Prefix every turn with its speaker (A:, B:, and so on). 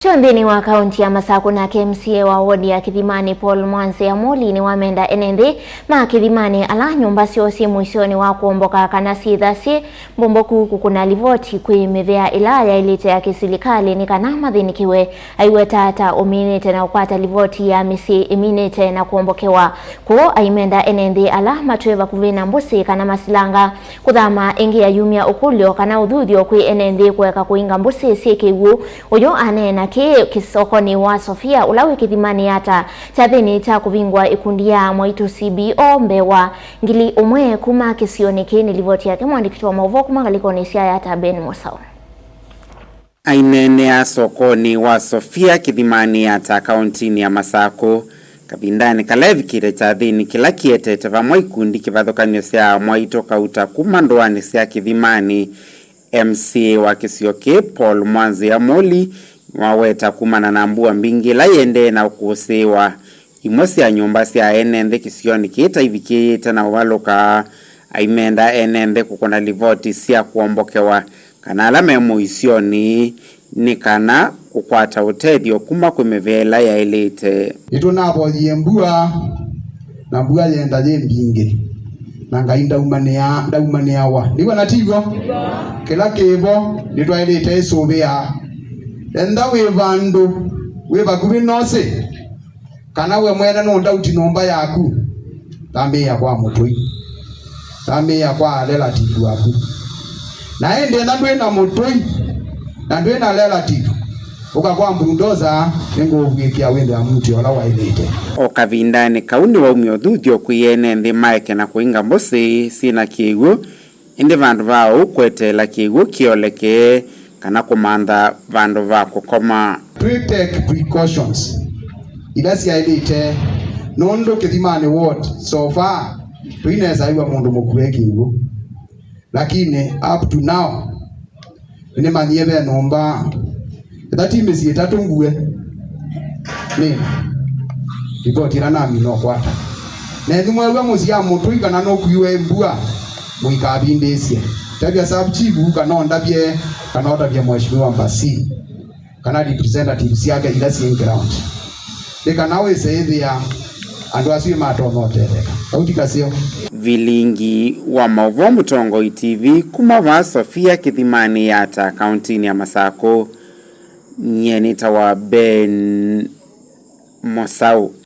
A: Chondeni wa kaunti ya Masako na MCA wa wodi ya Kithimani Paul Mwanse Amoli ni wamenda enende ma Kithimani ala nyumba siosi mwishoni wa kuomboka kana sithasi mbomboku kukuna livoti kuimevea ilaya ilite ya kisilikali ni kana mathinikiwe aiweta ata ominite na ukwata livoti ya misi iminite na kuombokewa ko aimenda enende ala matweva kuvina mbusi kana masilanga kuthama ingi ya yumia ukulio kana udhudio kui enende kuweka kuinga mbusi sikiwu uyo anena kisoko ni wa Sofia ulawe Kithimani hata chathini cha kuvingwa ikundi ya Mwaitu CBO mbewa ngili umwe kuma kisioni kini livoti yake mwandiki wa mauvo kuma galikoni siya hata Ben Musau.
B: Ainene ya sokoni wa Sofia Kithimani hata kauntini ya Masako kabindani kalevikire chathini kila kietete va mwaikundi kivathukanio sia Mwaitu kauta kuma ndoani sia Kithimani. MCA wa Kisioke Paul Mwanse Amoli waweta kumana na mbua mbingi la yende na ukusewa imosi ya nyumba sia enende kisioni kita ivikita na waloka aimenda enende kukona livoti sia kuombokewa kana alame muisioni ni kana kukwata utedio kuma kumevela ya elite
C: ito nabo yembua na mbua yenda mbingi na ngainda umania wa niko natigo kila kevo nitwa elite isobea enda wevandu wevakuvi nose kana we mwena nonda uti nomba yaku tambe ya kwa mutoi tambe ya kwa relative waku na ende na ndwena mutoi na ndwena relative ukakwa mbundoza ngo ugikia wende ya mtu ola wailete
B: okavindani kauni wa umyothuthio kuyene ndi maike na kuinga mbusi sina kiwu indi vandu vao kwetela kiwu kioleke kana kumanda vandu va kukoma.
C: We take precautions. Idasi ya elite nondo Kithimani ward so far tuineza iwa mundu mukure kiwu lakini up to now ine manyebe nomba that mesi etatu nguwe nini ripoti rana mino kwata na thimwe we musia mutu ikana no kuiwe mbua muikabindesie tabia sub chief kana ndabie kana ndabie mheshimiwa Mbasi kana representatives yake idasi in ground dekana we saidia andu asiwe matonotereka kauti kasio
B: vilingi wa mauvo Mutongo TV kuma va Sofia Kithimani hata kauntini ya Masako nyenita wa Ben Musau.